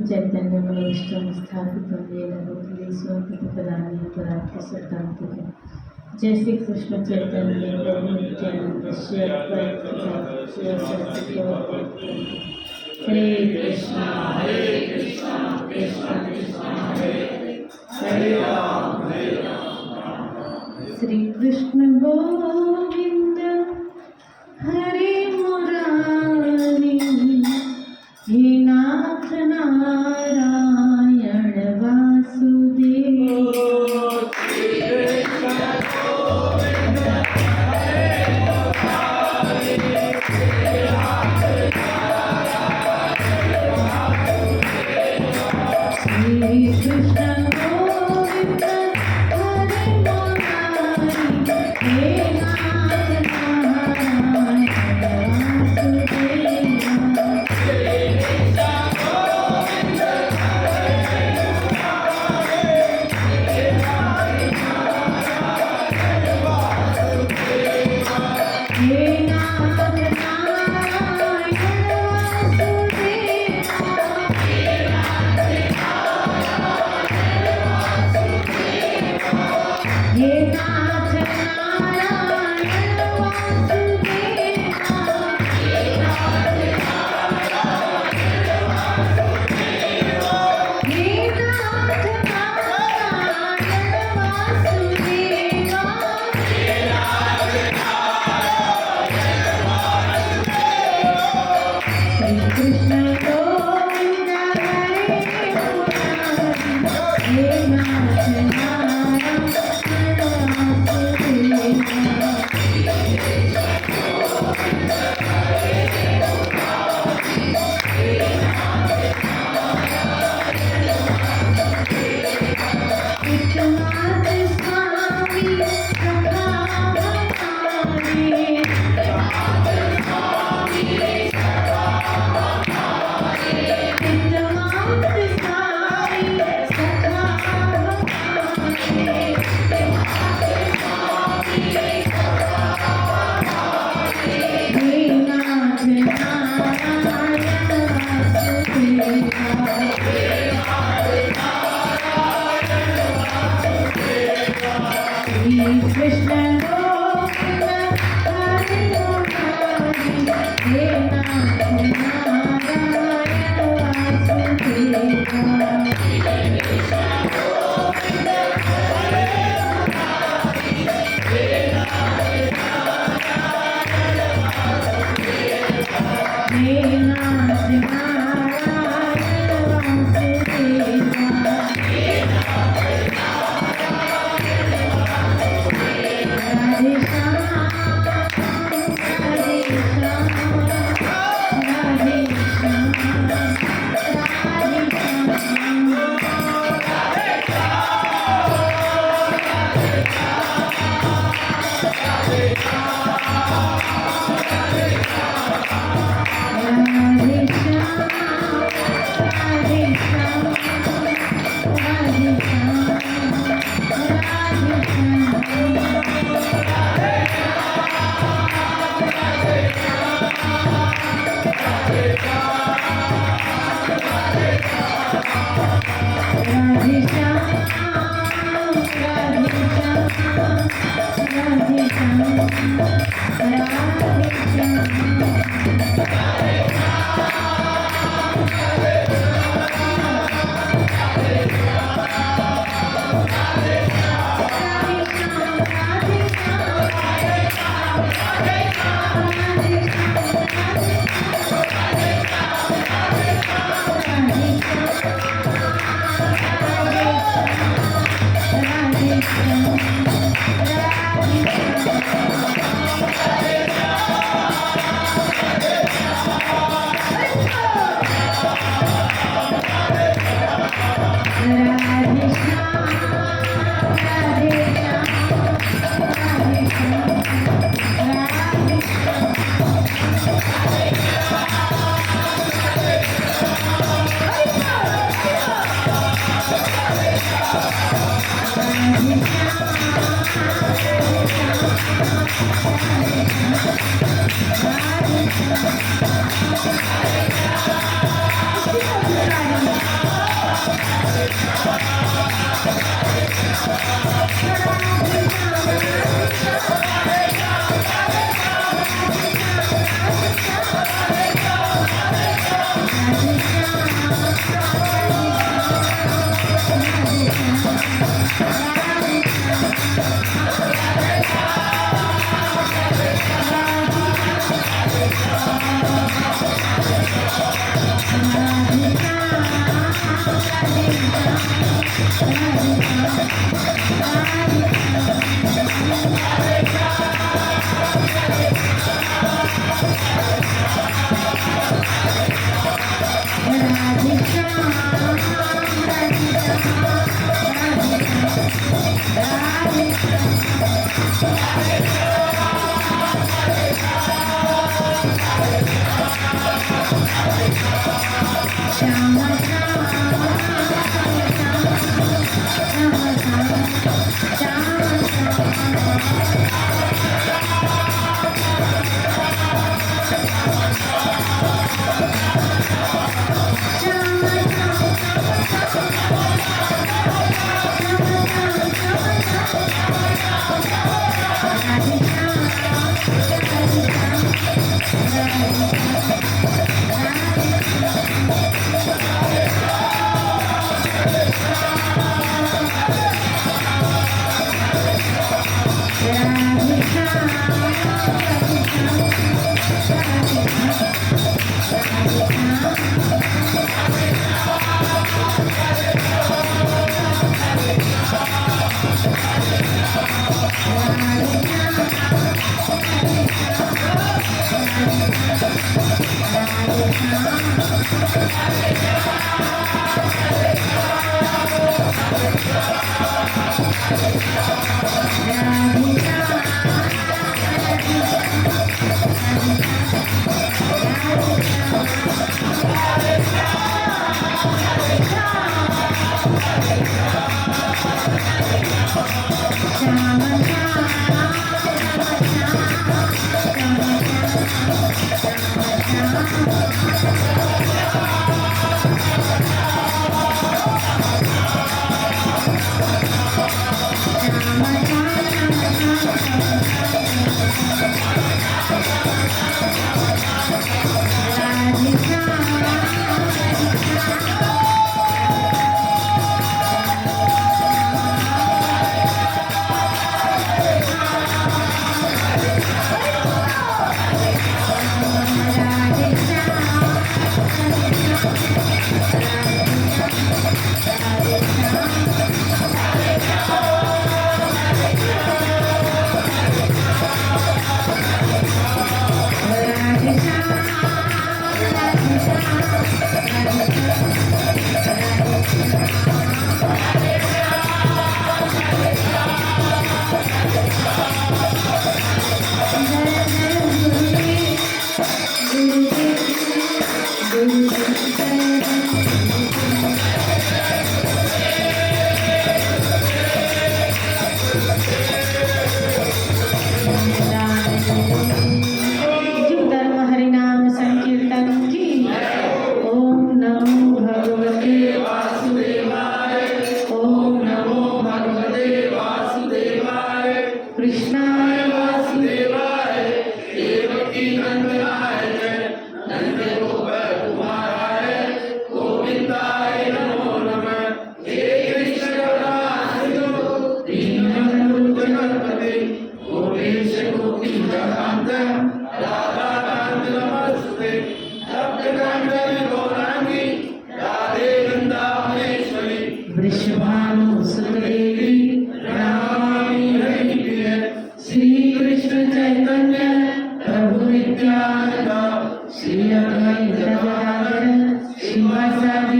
చైతన్యంలో ఇష్టం స్థాపితం ఏలగొట్టి స్వప్రతిపదాన్ని పరాత్మ जय श्री कृष्ण चैतन्य प्रभु नित्यानंद श्री अद्वैत गदाधर श्री सरस्वती हरे कृष्णा कृष्ण कृष्ण हरे हरे श्री कृष्ण गोविंद हरे मुरारी हे नाथ नारायण वासुदेव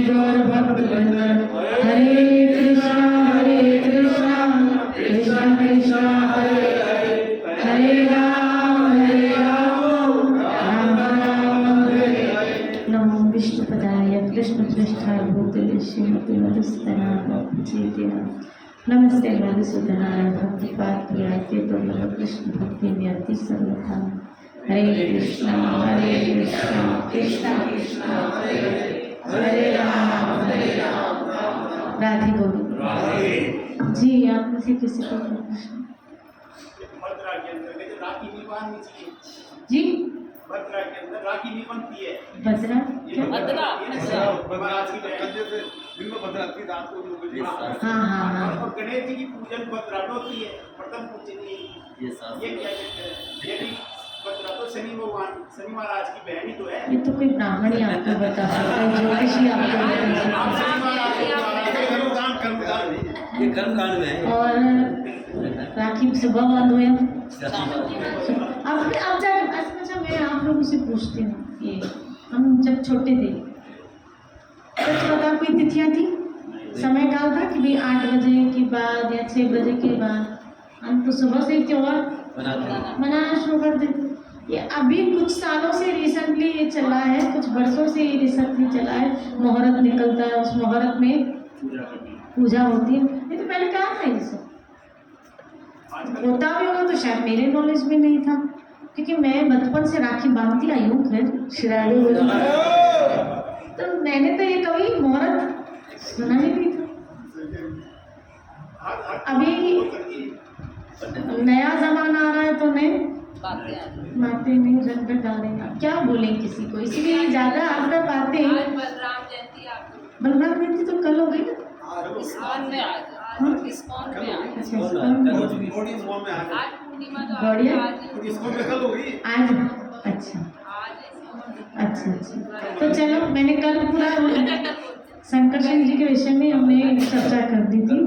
गौर भक्तवृंद, हरे कृष्णा कृष्णा कृष्णा हरे हरे, हरे राम राम राम हरे हरे। नमो विष्णुपदाय कृष्णपृष्ठाय भूतले श्रीमते मधुसूदनाय, नमस्ते मधुसूदनाय भक्तिपात्राय केतुलः कृष्ण भक्ति नियति सर्वथा। हरे कृष्णा कृष्णा कृष्णा हरे हरे, हरे राम राधे गोविंद। जी आप में से किसी को प्रश्न? जी भद्रा के अंदर राखी नहीं बनती है। भद्रा क्या? भद्रा हाँ हाँ हाँ। और गणेश जी की पूजन भद्रा होती है, प्रथम पूजनीय। ये क्या कहते हैं? ये भी भद्रा तो शनि भगवान, शनि महाराज की बहन ही तो है। ये तो कोई ब्राह्मण ही आपको बता सकता है, ज्योतिषी आपको बता सकता आप शनि महाराज कर्मकांड ये कर्मकांड में है। और राखी सुबह बंद हुए अब जाके अच्छा मैं आप लोगों से पूछती हूँ, ये हम जब छोटे थे सच बता कोई तिथियाँ थी, समय काल था कि भाई 8 बजे के बाद या 6 बजे के बाद हम तो सुबह से ही त्योहार मनाना शुरू कर देते। ये अभी कुछ सालों से रिसेंटली ये चला है, कुछ वर्षों से ये रिसेंटली चला है। मुहूर्त निकलता है, उस मुहूर्त में पूजा होती है। ये तो पहले कहाँ था ये सब? होता भी होगा तो शायद मेरे नॉलेज में नहीं था, क्योंकि मैं बचपन से राखी बांधती आई हूँ। खैर शिराड़ी तो मैंने तो ये कभी मुहूर्त सुना ही नहीं था। अभी नया जमाना आ रहा है तो नए बातें नहीं रट डाल देना, क्या बोले किसी को, इसलिए ज्यादा आपका बातें। बलराम जयंती तो कल हो गई ना? बढ़िया आज, अच्छा अच्छा अच्छा। तो चलो मैंने कल पूरा शंकर सिंह जी के विषय में हमने चर्चा कर दी थी।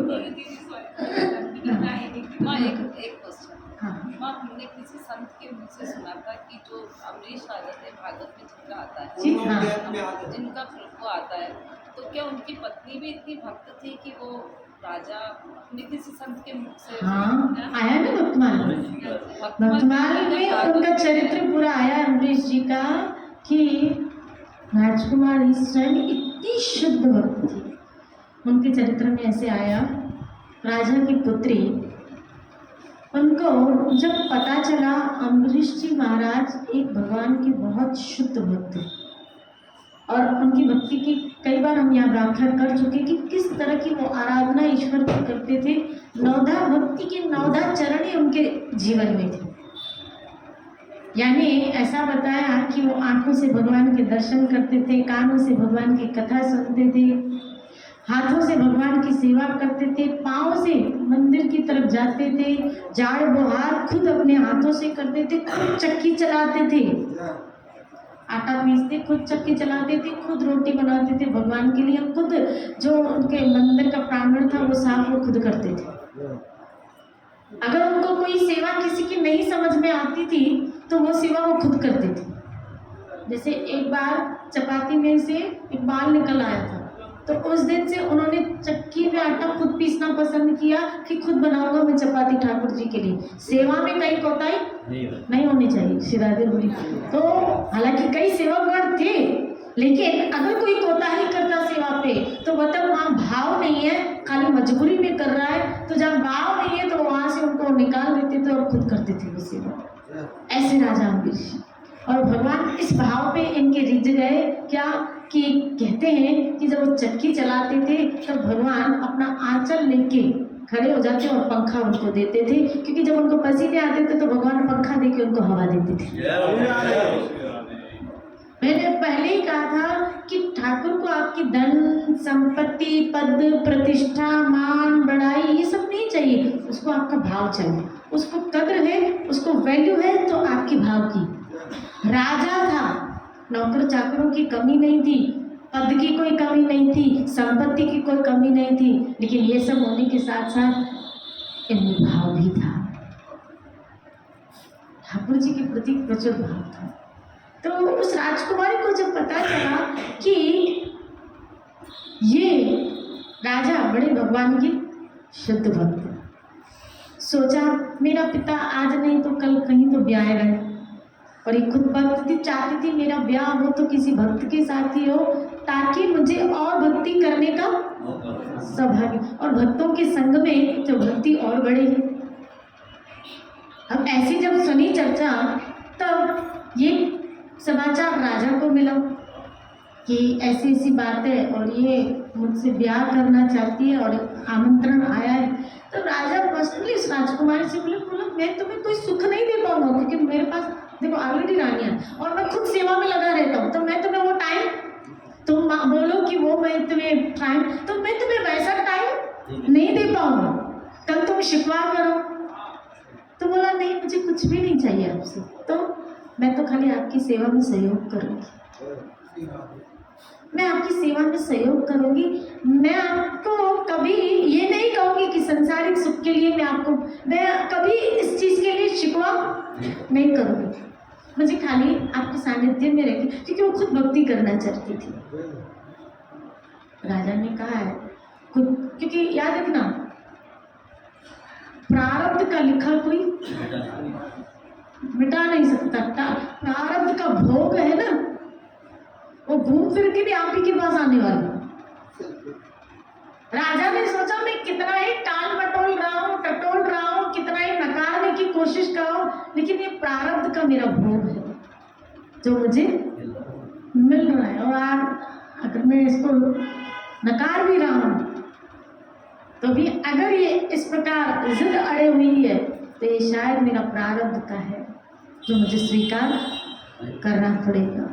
हमने किसी संत के मुंह से सुना था कि जो अमरीश राजा थे, भागवत में जिनका आता है, जी हाँ, जिनका वो आता है, तो क्या उनकी पत्नी भी इतनी भक्त थी कि वो राजा अपने किसी संत के मुख से हाँ आया ना भक्तमाल में उनका चरित्र पूरा आया अमरीश जी का, कि राजकुमारी स्वयं इतनी शुद्ध भक्त थी। उनके चरित्र में ऐसे आया, राजा की पुत्री, उनको जब पता चला अम्बरीश जी महाराज एक भगवान के बहुत शुद्ध भक्त हैं, और उनकी भक्ति की कई बार हम यहाँ व्याख्या कर चुके कि किस तरह की वो आराधना ईश्वर की करते थे। 9धा भक्ति के 9धा चरण ही उनके जीवन में थे। यानी ऐसा बताया कि वो आंखों से भगवान के दर्शन करते थे, कानों से भगवान की कथा सुनते थे, हाथों से भगवान की सेवा करते थे, पाँव से मंदिर की तरफ जाते थे, झाड़ बुहार खुद अपने हाथों से करते थे, खुद चक्की चलाते थे, आटा पीसते, खुद चक्की चलाते थे, खुद रोटी बनाते थे भगवान के लिए, खुद जो उनके मंदिर का प्रांगण था वो साफ वो खुद करते थे। अगर उनको कोई सेवा किसी की नहीं समझ में आती थी तो वो सेवा वो खुद करते थे। जैसे एक बार चपाती में से एक बाल निकल आया था, तो उस दिन से उन्होंने चक्की में आटा खुद पीसना पसंद किया कि खुद बनाऊंगा मैं चपाती ठाकुर जी के लिए। सेवा में कहीं कोताही नहीं होनी चाहिए, श्रीराधे बोली। तो हालांकि कई सेवकगण थे, लेकिन अगर कोई कोताही करता सेवा पे तो मतलब वहाँ भाव नहीं है, खाली मजबूरी में कर रहा है, तो जब भाव नहीं है तो वहाँ से उनको निकाल देते थे और खुद करते थे वो सेवा। ऐसे राजा अम्बरीश, और भगवान इस भाव पे इनके रिझ गए क्या कि कहते हैं कि जब वो चक्की चलाते थे तब भगवान अपना आंचल लेके खड़े हो जाते और पंखा उनको देते थे, क्योंकि जब उनको पसीने आते थे तो भगवान पंखा देके उनको हवा देते थे। मैंने पहले ही कहा था कि ठाकुर को आपकी धन संपत्ति पद प्रतिष्ठा मान बड़ाई ये सब नहीं चाहिए, उसको आपका भाव चाहिए, उसको कद्र है, उसको वैल्यू है तो आपकी भाव की। राजा था, नौकर चाकरों की कमी नहीं थी, पद की कोई कमी नहीं थी, संपत्ति की कोई कमी नहीं थी, लेकिन ये सब होने के साथ साथ इनमें भाव भी था, ठाकुर जी के प्रति प्रचुर भाव था। तो उस राजकुमारी को जब पता चला कि ये राजा बड़े भगवान की शुद्ध भक्त है। सोचा मेरा पिता आज नहीं तो कल कहीं तो ब्याह गए, और ये खुद भक्त थी, चाहती थी मेरा ब्याह हो तो किसी भक्त के साथ ही हो, ताकि मुझे और भक्ति करने का सौभाग्य, और भक्तों के संग में तो भक्ति और बढ़ेगी। अब ऐसी जब सुनी चर्चा, तब ये समाचार राजा को मिला कि ऐसी ऐसी बात है और ये मुझसे ब्याह करना चाहती है और आमंत्रण आया है। तो राजा पर्सनली इस राजकुमारी से बोला मैं तुम्हें कोई सुख नहीं दे पाऊंगा, क्योंकि मेरे पास देखो ऑलरेडी रानियां और मैं खुद सेवा में लगा रहता हूँ, तो मैं तुम्हें वो टाइम, तुम बोलो कि वो मैं तुम्हें टाइम, तो मैं तुम्हें वैसा टाइम नहीं दे पाऊंगा, कल तुम शिकवा करो। तो बोला नहीं, मुझे कुछ भी नहीं चाहिए आपसे, तो मैं तो खाली आपकी सेवा में सहयोग करूँगी, मैं आपकी सेवा में सहयोग करूँगी। मैं आपको कभी ये नहीं कहूँगी कि संसारिक सुख के लिए मैं कभी इस चीज़ के लिए शिकवा नहीं करूँगी, मुझे खाली आपके सानिध्य में रहेगी, क्योंकि वो खुद भक्ति करना चाहती थी। राजा ने कहा है क्योंकि याद रखना, प्रारब्ध का लिखा कोई मिटा नहीं सकता। प्रारब्ध का भोग है ना, वो घूम फिर के भी आप ही के पास आने वाला। राजा ने सोचा मैं कितना ही टाल मटोल रहा हूँ, टटोल रहा हूँ, कितना ही नकारने की कोशिश कर रहा हूँ, लेकिन ये प्रारब्ध का मेरा भोग है जो मुझे मिल रहा है, और अगर मैं इसको नकार भी रहा हूँ तो भी अगर ये इस प्रकार जिद अड़े हुई है तो ये शायद मेरा प्रारब्ध का है जो मुझे स्वीकार करना पड़ेगा।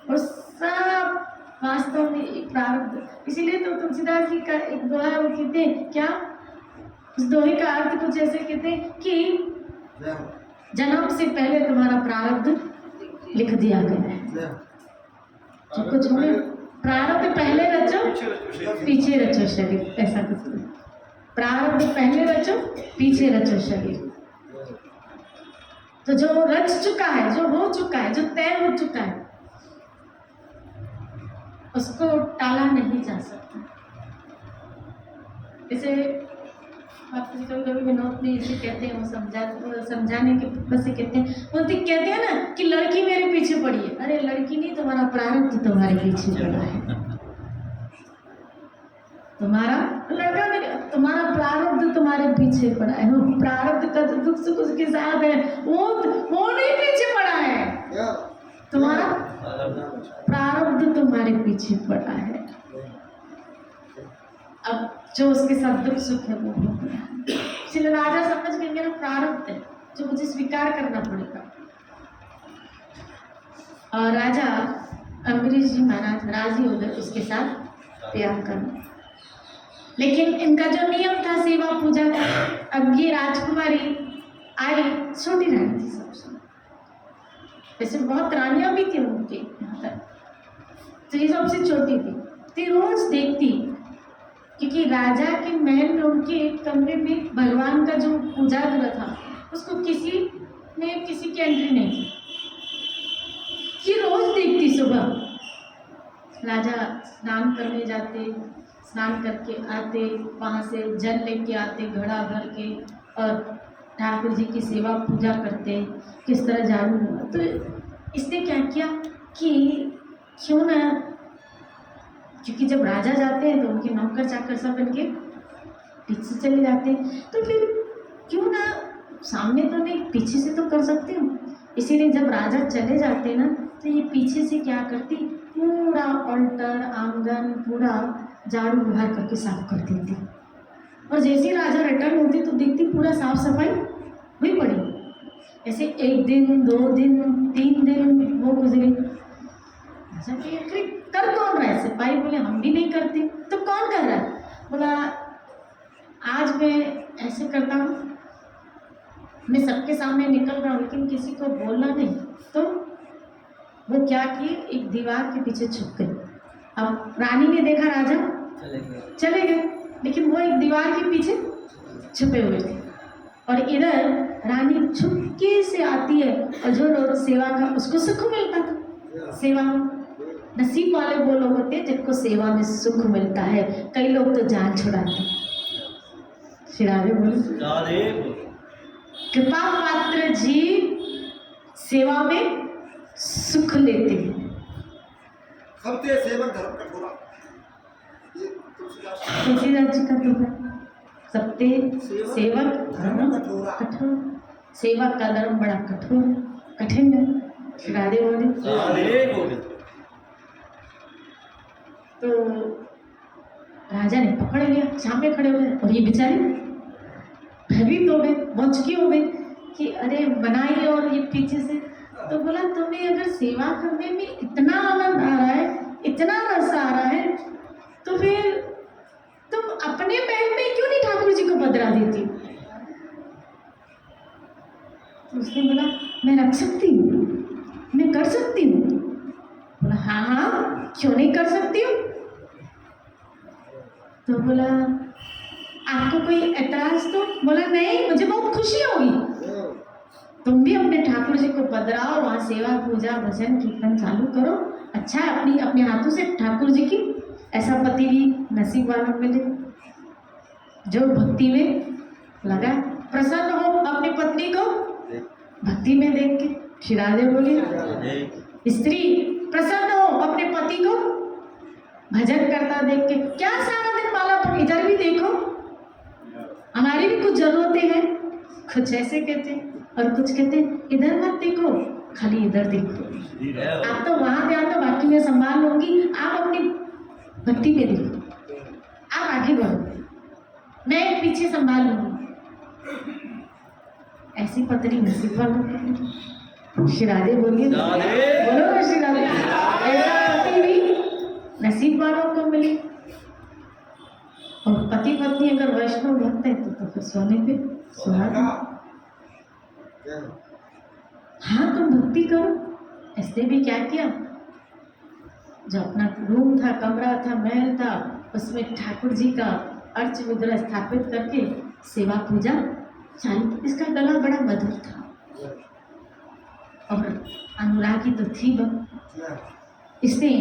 और सब वास्तव में एक प्रारब्ध, इसीलिए तो तुलसीदास जी का एक दोहा वो कहते हैं क्या, उस दोहे का अर्थ कुछ ऐसे कहते हैं कि जन्म से पहले तुम्हारा प्रारब्ध लिख दिया गया है। जो कुछ हमें प्रारब्ध पहले रचो पीछे रचो शरीर, ऐसा कुछ नहीं। प्रारब्ध पहले रचो पीछे रचो शरीर। तो जो रच चुका है, जो हो चुका है, जो तय हो चुका है, उसको टाला नहीं जा सकता। इसे कभी कभी विनोद में इसे कहते हैं, वो समझाने के बस से कहते हैं, कहते हैं ना कि लड़की मेरे पीछे पड़ी है। अरे लड़की नहीं, तुम्हारा प्रारब्ध तुम्हारे पीछे पड़ा है। तुम्हारा प्रारब्ध तुम्हारे पीछे पड़ा है। वो प्रारब्ध का जो दुख सुख उसके साथ है, वो नहीं पीछे पड़ा है, तुम्हारा प्रारब्ध तुम्हारे पीछे पड़ा है। अब जो उसके साथ दुख सुख है वो हो गया। इसलिए राजा समझ गए मेरा प्रारब्ध है जो मुझे स्वीकार करना पड़ेगा। और राजा अम्बरीश जी महाराज राजी हो गए उसके साथ प्यार करना। लेकिन इनका जो नियम था सेवा पूजा का, अब ये राजकुमारी आई, छोटी रानी थी सबसे, वैसे बहुत रानियां भी थी उनके यहाँ तक, तो ये सबसे छोटी थी। तो रोज देखती, क्योंकि राजा के महल में उनके कमरे में भगवान का जो पूजा गृह था उसको किसी की एंट्री नहीं थी। ये रोज देखती, सुबह राजा स्नान करने जाते, स्नान करके आते, वहाँ से जल लेके आते घड़ा भर के, और ठाकुर जी की सेवा पूजा करते, किस तरह झाड़ू। तो इसने क्या किया कि क्यों ना, क्योंकि जब राजा जाते हैं तो उनके नौकर चाकर सब इनके पीछे चले जाते हैं, तो फिर क्यों ना सामने तो नहीं पीछे से तो कर सकते हो। इसीलिए जब राजा चले जाते ना तो ये पीछे से क्या करती, पूरा ऑल्टर आंगन पूरा झाड़ू बुहार करके साफ कर देती, और जैसे ही राजा रिटर्न होती तो देखती पूरा साफ सफाई हुई पड़ी। ऐसे 1 दिन 2 दिन 3 दिन वो गुजरे। राजा के कर कौन रहा है? सिपाही बोले हम भी नहीं करते। तो कौन कर रहा है? बोला आज मैं ऐसे करता हूँ, मैं सबके सामने निकल रहा हूँ लेकिन किसी को बोलना नहीं। तो वो क्या किए, एक दीवार के पीछे छुप गए। अब रानी ने देखा राजा चले गए, लेकिन वो एक दीवार के पीछे छुपे हुए थे, और इधर रानी छुपके से आती है, और जो रोज सेवा का उसको सुख मिलता था सेवा में। नसीब वाले वो लोग होते हैं जिनको सेवा में सुख मिलता है। कई लोग तो जान छुड़ाते हैं। श्री राधे बोलो। राधे बोलो। कृपा पात्र जी सेवा में सुख लेते हैं। सबते सेवक धर्म कठोरा, ये तुलसीदास जी का तो है, सबते सेवक धर्म कठोर। सेवा का धर्म बड़ा कठोर कठिन है। श्री राधे बोले। राधे बोलो। तो राजा ने पकड़ लिया, सामने खड़े हुए और ये बेचारे भयभीत हो गए, मौचकी हो गए कि अरे बनाई और ये पीछे से। तो बोला तुम्हें अगर सेवा करने में इतना आनंद आ रहा है, इतना रस आ रहा है, तो फिर तुम अपने महल में क्यों नहीं ठाकुर जी को बदला देती? तो उसने बोला मैं रख सकती हूँ, मैं कर सकती हूँ। बोला हाँ हाँ क्यों नहीं कर सकती हूँ। तो बोला आपको कोई ऐतराज? तो बोला नहीं, मुझे बहुत खुशी होगी। तुम भी अपने ठाकुर जी को पधराओ, वहाँ सेवा पूजा भजन कीर्तन चालू करो। अच्छा है अपनी अपने हाथों से ठाकुर जी की ऐसा पति भी नसीब वालों को मिले जो भक्ति में लगा, प्रसन्न हो अपनी पत्नी को भक्ति में देख के। श्री राधे बोलिए। स्त्री प्रसन्न हो अपने पति को भजन करता देख के। क्या सारा दिन माला पर इधर भी देखो, हमारी भी कुछ जरूरतें हैं। कुछ ऐसे कहते हैं और कुछ कहते हैं इधर मत देखो, खाली इधर देखो। आप तो वहां ध्यान तो बाकी में संभाल लूंगी, आप अपनी भक्ति में देखो, आप आगे बढ़ो, मैं पीछे संभाल लूंगी। ऐसी पत्नी नसीब वालों को। श्री राधे बोलिए। बोलो ना श्री राधे। ऐसा पति भी नसीब वालों को मिले। और पति पत्नी अगर वैष्णव भक्त है तो फिर सोने पे सुहागा। हाँ तुम भक्ति करो। इसने भी क्या किया, जो अपना रूम था, कमरा था, महल था, उसमें ठाकुर जी का अर्च मुद्रा स्थापित करके सेवा पूजा चालू। इसका गला बड़ा मधुर था और अनुरागी तो थी वह। इसने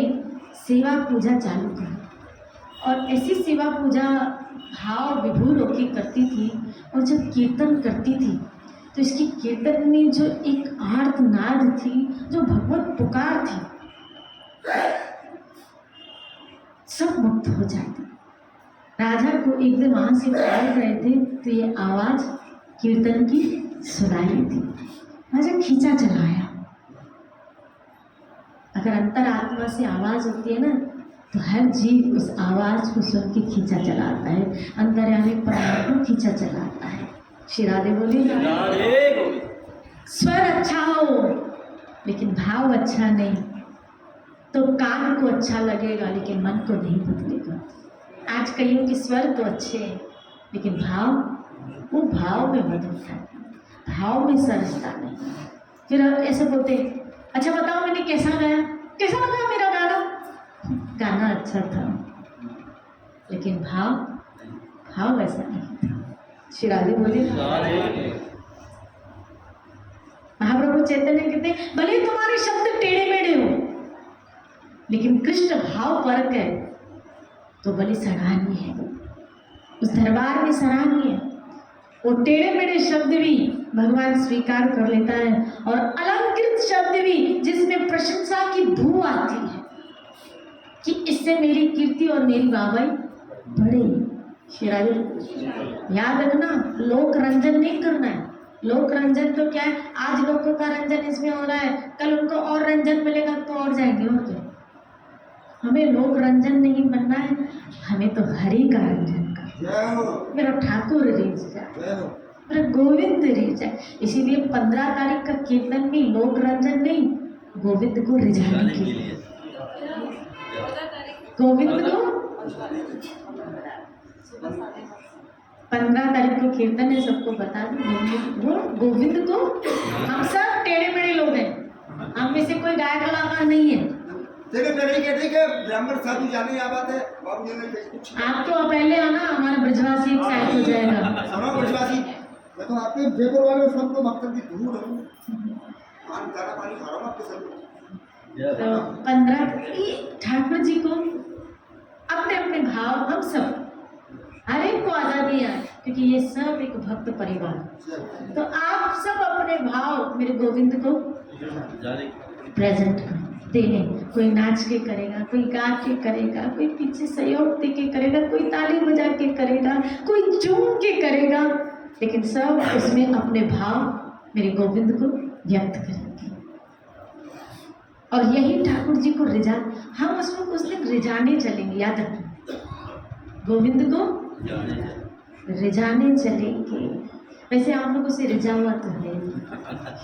सेवा पूजा चालू की और ऐसी सेवा पूजा भाव विभोर होकर करती थी। और जब कीर्तन करती थी तो इसकी कीर्तन में जो एक आर्तनाद थी, जो भगवत पुकार थी, सब मुक्त हो जाते। राजा को एक दिन वहां से निकाल रहे थे तो ये आवाज कीर्तन की सुनाई थी। राजा खींचा चलाया। अगर अंतरात्मा से आवाज होती है ना तो हर जीव उस आवाज को सुन के खींचा चलाता है, अंतर्यामी परमात्मा खींचा चलाता है। श्री राधे बोली। स्वर अच्छा हो लेकिन भाव अच्छा नहीं तो कान को अच्छा लगेगा लेकिन मन को नहीं बदलेगा। आज कईयों के स्वर तो अच्छे हैं लेकिन भाव, वो भाव में बदलता है, भाव में सरसता नहीं। फिर ऐसे बोलते अच्छा बताओ मैंने कैसा गाया, कैसा लगा मेरा गाना? गाना अच्छा था लेकिन भाव वैसा नहीं था। श्री राधे बोले। महाप्रभु चैतन्य कहते हैं भले तुम्हारे शब्द टेढ़े मेढ़े हो लेकिन कृष्ण भाव परक है तो भले सराहनीय है, उस दरबार में सराहनीय है। वो टेढ़े मेढ़े शब्द भी भगवान स्वीकार कर लेता है और अलंकृत शब्द भी जिसमें प्रशंसा की धूम आती है कि इससे मेरी कीर्ति और मेरी वाहवाही बढ़े। श्री राधे याद रखना, लोक रंजन नहीं करना है। लोक रंजन तो क्या है, आज लोगों का रंजन इसमें हो रहा है, कल उनको और रंजन मिलेगा तो और जाएंगे और क्या। हमें लोक रंजन नहीं बनना है, हमें तो हरि का रंजन करना। मेरा ठाकुर रीझ जाए, मेरा गोविंद रीझ जाए। इसीलिए 15 तारीख का कीर्तन भी लोक रंजन नहीं, गोविंद को रिझाने के लिए। गोविंद को 15 तारीख को कीर्तन है, सबको बता दो। वो गोविंद को, हम सब टेढ़े मेढ़े लोग हैं, हम में से कोई गायक कलाकार नहीं है। ब्राह्मण साधु जाने या बात है बाबू जी ने कुछ। आप तो पहले आना, हमारा ब्रजवासी एक साइड हो जाएगा। हमारा ब्रजवासी मैं तो आपके जयपुर वाले सबको मकसद की दूर हूँ। गाना पानी खा रहा हूँ आपके सब। तो 15 ठाकुर जी को अपने अपने भाव, हम सब हर एक को आज़ादी है, क्योंकि ये सब एक भक्त परिवार। तो आप सब अपने भाव मेरे गोविंद को प्रेजेंट देने, कोई नाच के करेगा, कोई गा के करेगा, कोई पीछे सहयोग दे के करेगा, कोई ताली बजा के करेगा, कोई झूम के करेगा, लेकिन सब उसमें अपने भाव मेरे गोविंद को व्यक्त करेंगे। और यही ठाकुर जी को हम उसको उस दिन रिझाने चलेंगे, याद रखना, गोविंद को रिझाने चलेंगे। वैसे आप लोगों से रिझा हुआ तो है,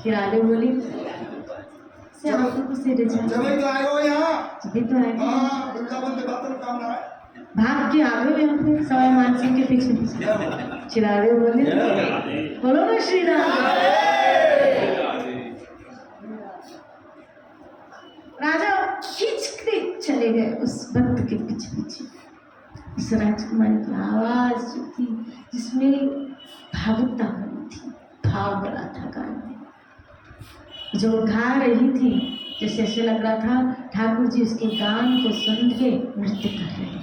फिर आगे बोली से आप लोगों से रिझा, जब तो आए हो यहाँ, जब तो आए हाँ, वृंदावन के बातों काम ना है। भाग के आगे में हम लोग सवाई मानसिंह के पीछे चिरागे बोले, बोलो ना श्री राम। राजा खींचते चले गए उस भक्त के पीछे पीछे। इस राजकुमारी की आवाज जो थी, जिसमें भावुकता भरी थी, भाव भरा था गाने, जो गा रही थी, जैसे ऐसे लग रहा था ठाकुर जी उसके गान को सुन के नृत्य कर रहे हैं।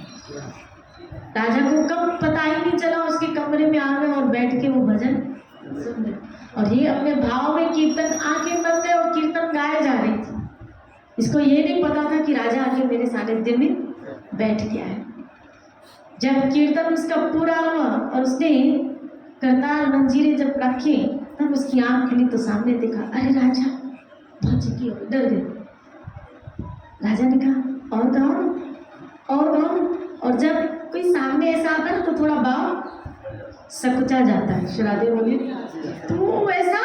राजा को कब पता ही नहीं चला, उसके कमरे में आ गए और बैठ के वो भजन सुन रहे, और ये अपने भाव में कीर्तन, आंखें बंद है और कीर्तन गाए जा रही थी। इसको ये नहीं पता था कि राजा आके मेरे सानिध्य में बैठ गया है। जब कीर्तन उसका पूरा हुआ और उसने करताल मंजीरे जब रखे, तब उसकी आंख खुली तो सामने देखा, अरे राजा बहुत चुकी हो, डर गए। राजा ने कहा और गाओ और गाओ, और जब कोई सामने ऐसा आता है तो थोड़ा भाव सकुचा जाता है। श्रादे बोली तू वैसा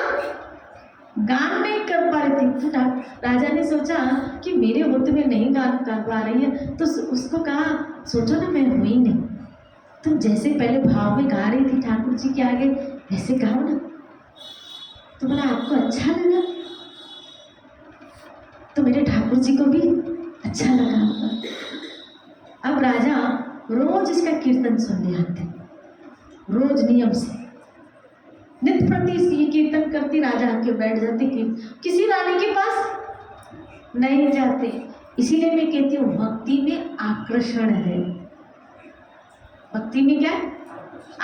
गान नहीं कर पा रही थी। तो राजा ने सोचा कि मेरे होते में नहीं गान कर पा रही है, तो उसको कहा सोचो ना मैं हुई नहीं, तुम जैसे पहले भाव में गा रही थी ठाकुर जी के आगे वैसे गाओ ना, तो बोला आपको अच्छा लगा, तो मेरे ठाकुर जी को भी अच्छा लगा होगा। अब राजा रोज इसका कीर्तन सुनने आते, रोज नियम से नित्य प्रति इसकी कीर्तन करती, राजा आके बैठ जाते, किसी रानी के पास नहीं जाते। इसीलिए मैं कहती हूँ भक्ति में आकर्षण है। भक्ति में क्या है?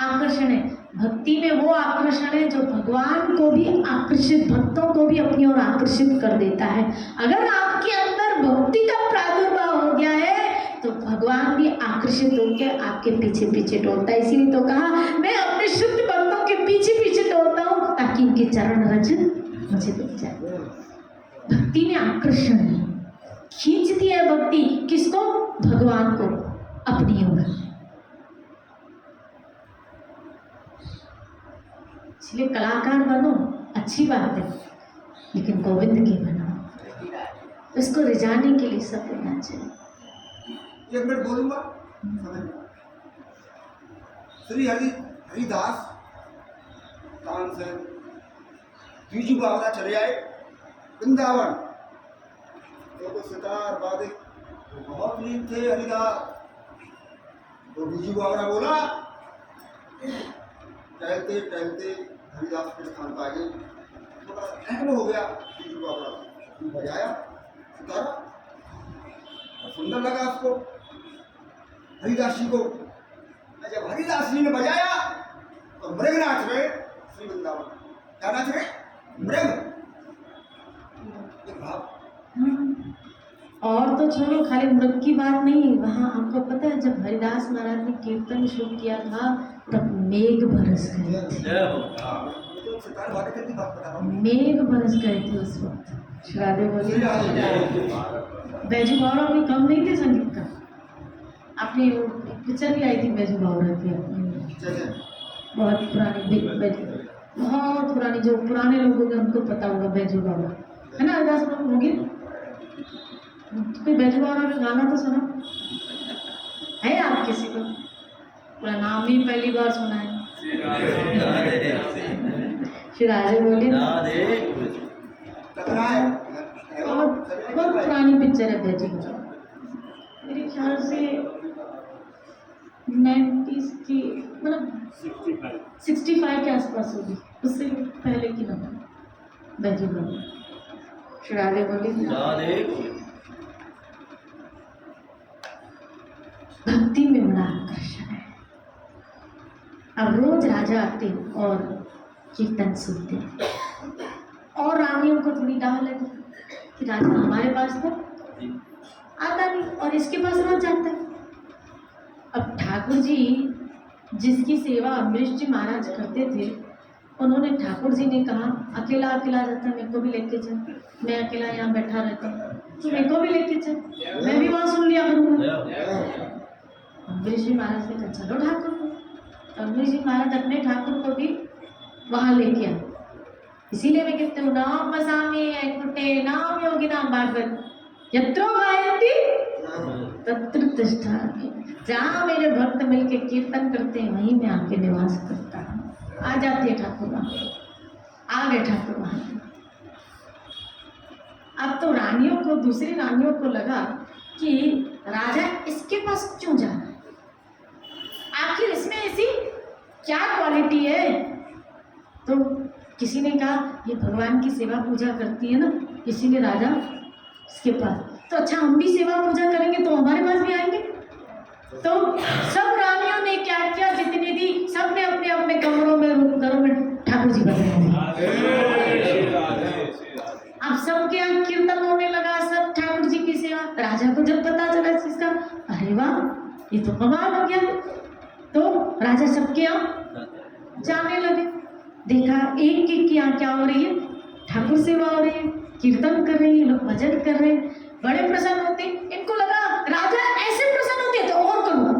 आकर्षण है। भक्ति में वो आकर्षण है जो भगवान को भी आकर्षित, भक्तों को भी अपनी ओर आकर्षित कर देता है। अगर आपके अंदर भक्ति का प्रादुर्भाव हो गया है तो भगवान भी आकर्षित होकर आपके पीछे पीछे दौड़ता है। इसीलिए तो कहा मैं अपने शुद्ध भक्तों के पीछे पीछे दौड़ता हूँ ताकि इनके चरण रज मुझे दिख जाए। भक्ति में आकर्षण है, खींचती है भक्ति किसको? भगवान को अपनी ओर। इसलिए कलाकार बनो, अच्छी बात है, लेकिन गोविंद के बनो। उसको रिझाने के लिए सब होना चाहिए। एक मिनट बोलूंगा, श्री हरिदास तानसेन बीजू बावरा चले आए वृंदावन, तो सितार वादक बहुत नीम थे हरिदास। तो बीजू बावरा बोला, टहलते टहलते हरिदास के स्थान पर आ गए, थोड़ा अहम हो गया। बीजू बावरा बजाया सितारा, सुंदर लगा उसको हरिदास जी को। जब हरिदास जी ने बजाया तो मृग नाच रहे श्री वृंदावन। क्या नाच रहे? मृग। भाव। और तो छोड़ो, खाली मृग की बात नहीं, वहाँ आपको पता है जब हरिदास महाराज ने कीर्तन शुरू किया था तब मेघ बरस गए थे। मेघ बरस गए थे उस वक्त। श्रादे बोले बैजू बावरा भी कम नहीं थे संगीत का। आपने पिक्चर भी आई थी बैजू बावरा की, बहुत पुरानी, बहुत पुरानी, जो पुराने लोग होंगे उनको पता होगा बैजू बावरा, है ना? हरिदास होंगे कोई बैजू बावरा का गाना तो सुना है आप किसी को? पूरा नाम ही पहली बार सुना है। फिर राजे बोले बहुत पुरानी पिक्चर है बैजू बावरा, मेरे ख्याल से 90s की, मतलब 65 के आसपास होगी, उससे पहले की ना बैजू बावरा। श्रादे बोले भक्ति में बड़ा आकर्षण है। अब रोज राजा आते और कीर्तन सुनते और रानियों को थोड़ी डाल लगी कि राजा हमारे पास तो आता नहीं और इसके पास रोज जाता है। अब ठाकुर जी जिसकी सेवा अम्बरीश जी महाराज करते थे, उन्होंने ठाकुर जी ने कहा अकेला अकेला जाता है, मेरे को भी लेके चल, मैं अकेला यहाँ बैठा रहता हूँ, तो मेरे को भी लेके चल, मैं भी वहाँ सुन लिया करूँगा। अम्बरीश जी महाराज ने कहा चलो ठाकुर को। अम्बरीश जी महाराज अपने ठाकुर को भी वहाँ लेके आए। इसीलिए मैं कहते हूँ नाम बसामी कुटे नाम योगी नाम भागवत यत्रो गायन्ति तत्र तिष्ठामि। जहाँ मेरे भक्त मिलके कीर्तन करते हैं वहीं मैं आके निवास करता हूँ। आ जाती है ठाकुर वहाँ, आ गए ठाकुर वहाँ। अब तो रानियों को, दूसरी रानियों को लगा कि राजा इसके पास क्यों जा रहा है, आखिर इसमें ऐसी क्या क्वालिटी है। तो किसी ने कहा ये भगवान की सेवा पूजा करती है ना, इसीलिए राजा इसके पास, तो अच्छा हम भी सेवा पूजा करेंगे तो हमारे पास भी आएंगे। तो सब रानियों ने क्या किया, जितनी थी सबने अपने अपने घरों में ठाकुर जी बनाए। अब सबके यहाँ कीर्तन होने लगा, सब ठाकुर जी की सेवा। राजा को जब पता चला इस चीज का, अरे वाह ये तो कमाल हो गया। तो राजा सबके यहाँ जाने लगे, देखा एक की यहाँ क्या हो रही है, ठाकुर सेवा हो रही है, कीर्तन कर रही है, लोग भजन कर रहे हैं, बड़े प्रसन्न होते। इनको लगा राजा ऐसे प्रसन्न होते तो और करूँगा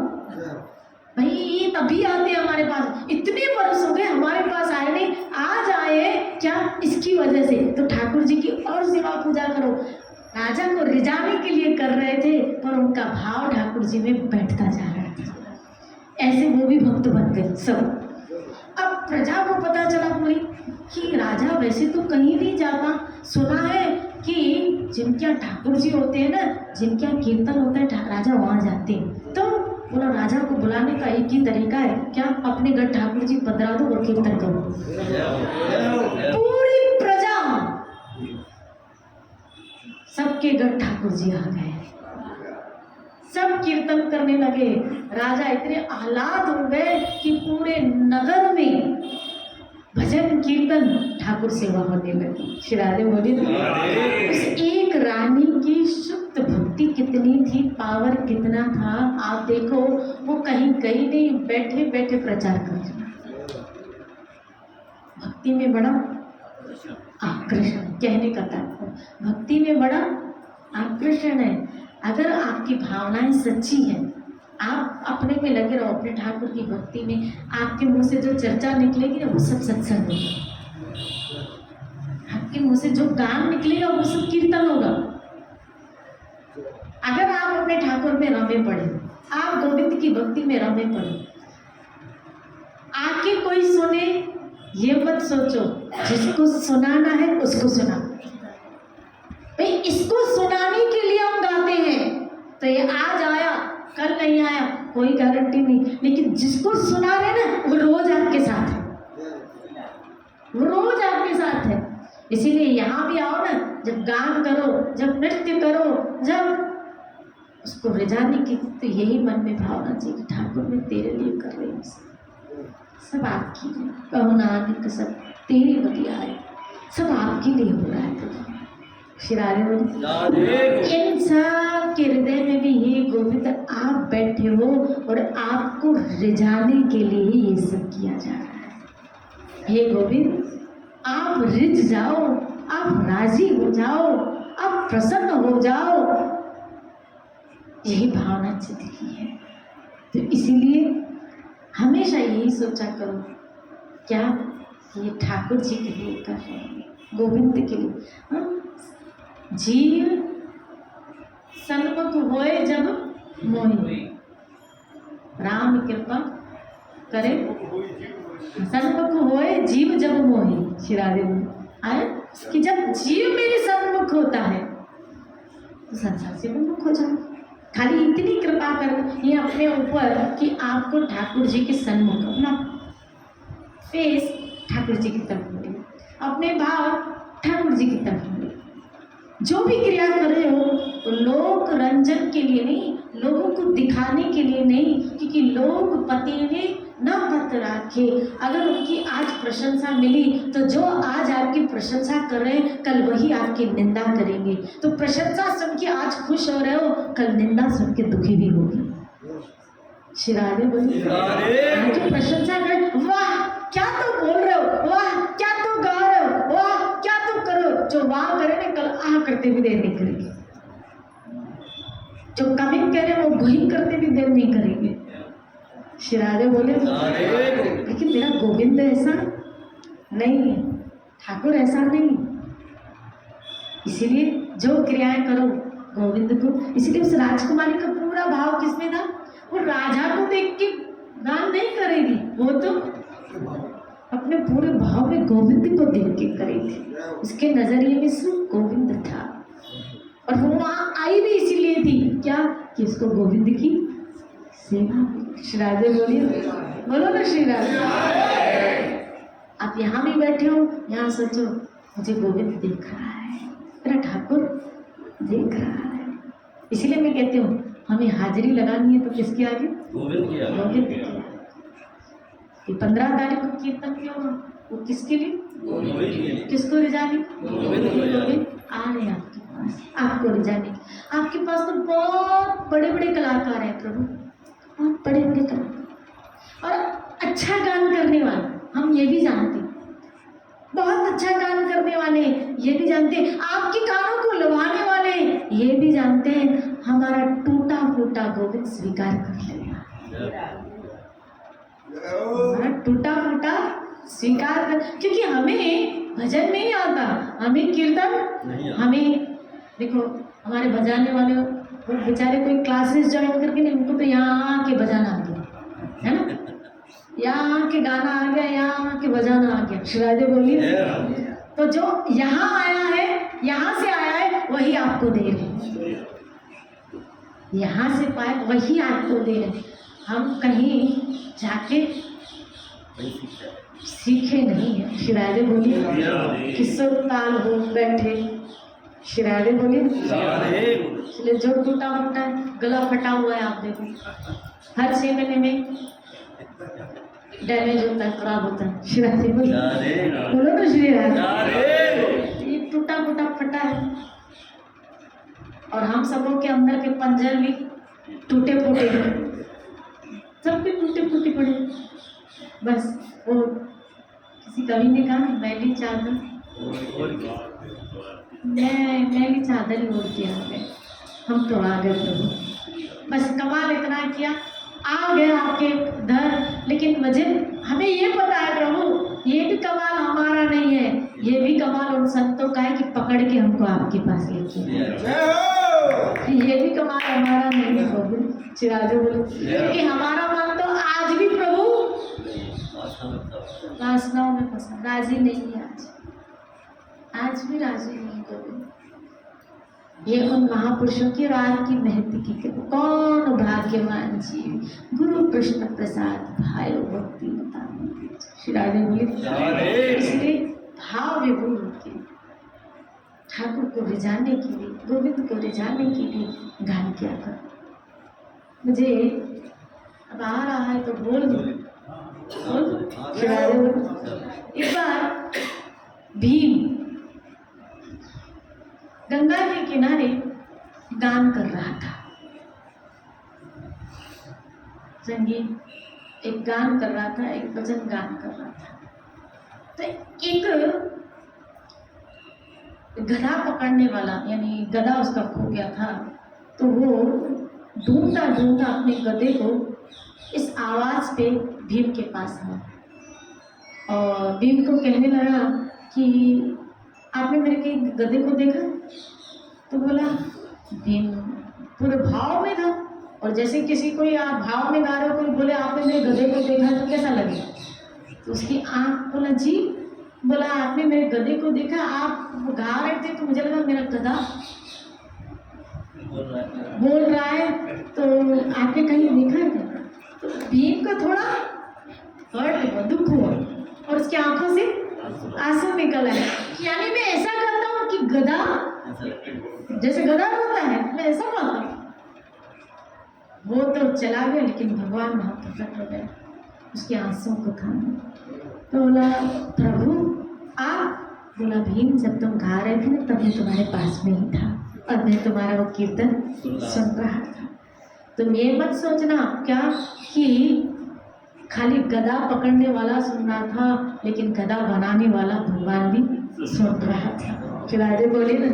भाई, ये तभी आते हैं हमारे पास, इतने वर्ष हो गए हमारे पास आए नहीं, आज आए क्या इसकी वजह से, तो ठाकुर जी की और सेवा पूजा करो। राजा को रिझाने के लिए कर रहे थे, पर उनका भाव ठाकुर जी में बैठता जा रहा था। ऐसे वो भी भक्त बन गए सब। अब प्रजा को पता चला पूरी कि राजा वैसे तो कहीं नहीं जाता, सुना है कि जिनके यहाँ ठाकुर जी होते हैं ना, जिनके यहाँ कीर्तन होता है राजा वहाँ जाते हैं। तो बोला राजा को बुलाने का एक ही तरीका है, क्या अपने घर ठाकुर जी पधरा दो और कीर्तन करो। पूरी प्रजा सबके घर ठाकुर जी आ गए, सब कीर्तन करने लगे। राजा इतने आह्लाद हो गए कि पूरे नगर में भजन कीर्तन ठाकुर सेवा होने लगी। श्री राधे बोली उस एक रानी की शुद्ध भक्ति कितनी थी, पावर कितना था। आप देखो वो कहीं गई नहीं, बैठे बैठे प्रचार कर रही। भक्ति में बड़ा आकर्षण, कहने का तात्पर्य भक्ति में बड़ा आकर्षण है। अगर आपकी भावनाएं सच्ची हैं, आप अपने में लगे रहो, अपने ठाकुर की भक्ति में, आपके मुंह से जो चर्चा निकलेगी ना वो सब सत्संग होगा, आपके मुंह से जो गान निकलेगा वो सब कीर्तन होगा। अगर आप अपने ठाकुर में रमे पड़े, आप गोविंद की भक्ति में रमे पड़े, आके कोई सुने ये मत सोचो, जिसको सुनाना है उसको सुना। भाई इसको सुनाने के लिए हम गाते हैं, तो ये आज आया कल नहीं आया कोई गारंटी नहीं, लेकिन जिसको सुना रहे ना वो रोज आपके साथ है, वो रोज आपके साथ है। इसीलिए यहाँ भी आओ ना, जब गान करो, जब नृत्य करो, जब उसको रिझाने की, तो यही मन में भावना चाहिए कि ठाकुर मैं तेरे लिए कर रही हूँ, सब आपकी लिए, कहो नानक सब तेरी बलिया है, सब आपके लिए हो रहा है। श्री राधे इन सब के हृदय में भी ये गोविंद आप बैठे हो और आपको रिझाने के लिए ही ये सब किया जा रहा है। हे गोविंद आप रिझ जाओ, आप राजी हो जाओ, आप प्रसन्न हो जाओ, यही भावना चित्त की है। तो इसीलिए हमेशा यही सोचा करो, क्या ये ठाकुर जी के लिए कर रहे हैं, गोविंद के लिए। जीव सन्मुख होए जब मोहि, राम कृपा करे सन्मुख होए जीव जब मोहि। श्री राधे आए कि जब जीव मेरे सन्मुख होता है तो संसार से विमुख हो जाए। खाली इतनी कृपा कर ये अपने ऊपर कि आपको ठाकुर जी के सन्मुख, अपना फेस ठाकुर जी की तरफ मिले, अपने भाव ठाकुर जी की तरफ मिले, जो भी क्रिया कर रहे हो लोक रंजन के लिए नहीं, लोगों को दिखाने के लिए नहीं, क्योंकि लोग पतेवे न पत राखे। अगर उनकी आज प्रशंसा मिली तो जो आज आपकी प्रशंसा कर रहे हैं कल वही आपकी निंदा करेंगे। तो प्रशंसा सुन के आज खुश हो रहे हो, कल निंदा सुन के दुखी भी होगी। श्री राधे बोलिए। आज जो प्रशंसा कर, वाह क्या तो बोल रहे हो, वाह क्या तो गा रहे हो, वाह क्या तो करो, जो वाह करे ना कल आह करते भी देर नहीं करेंगे। जो कमिंग करे वो वही करते भी देर नहीं करेंगे। श्री राधे बोले। लेकिन मेरा गोविंद ऐसा नहीं है, ठाकुर ऐसा नहीं, इसीलिए जो क्रियाएं करो गोविंद को। इसीलिए उस राजकुमारी का पूरा भाव किसमें था, वो राजा को देख के गान नहीं करेगी, वो तो अपने पूरे भाव में गोविंद को देख के करेगी। उसके नजरिए में सिर्फ गोविंद था, और वो वहां आई भी इसीलिए थी क्या, कि उसको गोविंद की सेवा। श्री राधे बोलिए, बोलो ना श्री राधे। आप यहाँ भी बैठे हो, यहाँ सोचो मुझे गोविंद देख रहा है, मेरा ठाकुर देख रहा है। इसीलिए मैं कहती हूँ हमें हाजिरी लगानी है तो किसके आगे, गोविंद के आगे। गोविंद के आगे। 15 तारीख को कीर्तन किया होगा, वो किसके लिए, किसको रिझाने, गोविंद आ रहे हैं आपके पास, आपको रिझाने। आपके पास तो बहुत बड़े बड़े कलाकार हैं प्रभु, बहुत बड़े बड़े कलाकार, और अच्छा गान करने वाले, हम ये भी जानते हैं, बहुत अच्छा गान करने वाले ये भी जानते हैं, आपके कानों को लुभाने वाले ये भी जानते हैं। हमारा टूटा फूटा गोविंद स्वीकार कर लेगा, हमारा टूटा फूटा स्वीकार कर, क्योंकि हमें भजन नहीं आता, हमें कीर्तन, हमें देखो हमारे बजाने वाले वो बेचारे कोई क्लासेस ज्वाइन करके नहीं, उनको तो यहाँ आके बजाना आ गया है ना, यहाँ आके गाना आ गया, यहाँ आके बजाना आ गया। श्री राधे बोलिए। तो जो यहाँ आया है, यहाँ से आया है, वही आपको दे रहे हैं, यहाँ से पाए वही आपको दे रहे हैं। हम कहीं जाके सीखे नहीं है। श्री राधे बोलिए। किसो ताल हो बैठे, श्री राधे बोलिए। इसलिए जो टूटा फूटा है, गला फटा हुआ है, आप देखो हर 6 महीने में डैमेज होता है, खराब होता है। श्री राधे बोलिए, बोलो तो श्री राधे। ये टूटा फूटा फटा है, और हम सबों के अंदर के पंजर भी टूटे फूटे हैं, सब भी टूटे फूटे पड़े। बस वो किसी कवि ने कहा, मैली चादर, मैली चादर ही ओढ़ के आ गए, हम तो आ गए प्रभु। बस कमाल इतना किया, आ गए आपके घर, लेकिन वजह हमें ये पता है प्रभु, ये भी कमाल हमारा नहीं है, ये भी कमाल उन संतों का है कि पकड़ के हमको आपके पास लेके, ये भी कमाल हमारा नहीं है प्रभु। चिराजो बोले, क्योंकि हमारा मन तो आज भी प्रभु वासनाओं में फंसा, राजी नहीं है, आज भी राजी नहीं प्रभु। ये उन महापुरुषों की रात की महती की कृपा, कौन भाग्यवान जीव गुरु कृष्ण प्रसाद भाई भक्ति बता। श्री राधे बोले। इसलिए भाव विभुर होते ठाकुर को रिझाने के लिए, गोविंद को रिझाने के लिए गान किया कर। मुझे अब आ रहा है तो बोल दो, बोल दो। श्री राधे बोले। एक बार भीम गंगा के किनारे गान कर रहा था, संगीत एक गान कर रहा था, एक भजन गान कर रहा था। तो एक गधा पकड़ने वाला, यानी गधा उसका खो गया था, तो वो ढूंढता ढूंढता अपने गधे को इस आवाज़ पे भीम के पास आया, और भीम को कहने लगा कि आपने मेरे के गधे को देखा? तो बोला, भीम पूरे भाव में था, और जैसे किसी कोई आप भाव में गा रहे हो, कोई बोले आपने मेरे गधे को देखा तो कैसा लगेगा? तो उसकी आँख, बोला जी, बोला आपने मेरे गधे को देखा? आप गा रहे थे तो मुझे लगा मेरा गधा बोल रहा है, तो आपने कहीं देखा क्या? तो भीम को थोड़ा हर्ट हुआ, दुख हुआ, और उसकी आंखों से आंसू निकल आए। यानी मैं ऐसा करता हूँ कि गधा, जैसे गधा रोता है, मैं वो तो चला गया लेकिन भगवान वहाँ प्रकट हो गए, उसके आंसुओं को थामा। तो बोला प्रभु आप, बोला भीम जब तुम गा रहे थे ना तब मैं तुम्हारे पास में ही था और मैं तुम्हारा वो कीर्तन सुन रहा था। तुम ये मत सोचना क्या कि खाली गदा पकड़ने वाला सुन रहा था, लेकिन गदा बनाने वाला भगवान भी सुन रहा था। फिर आगे बोले ना,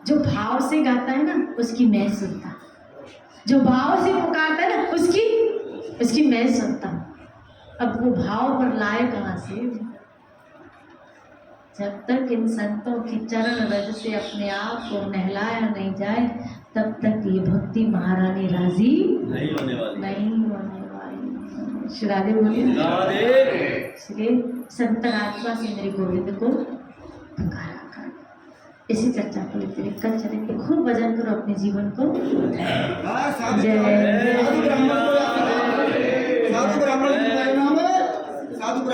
जो भाव से गाता है ना उसकी मैं सुनता, जो भाव से पुकारता है ना उसकी मैं सुनता। अब वो भाव पर लाए कहाँ से? जब तक इन संतों की चरण रज से अपने आप को नहलाया नहीं जाए तब तक ये भक्ति महारानी राजी नहीं होने वाली। श्री राधे बोलिए, श्री संत आत्मा से मेरे गोविंद को पुकारा कर। इसी चर्चा को लेते हुए कल चलेंगे। खूब भजन करो अपने जीवन को। जय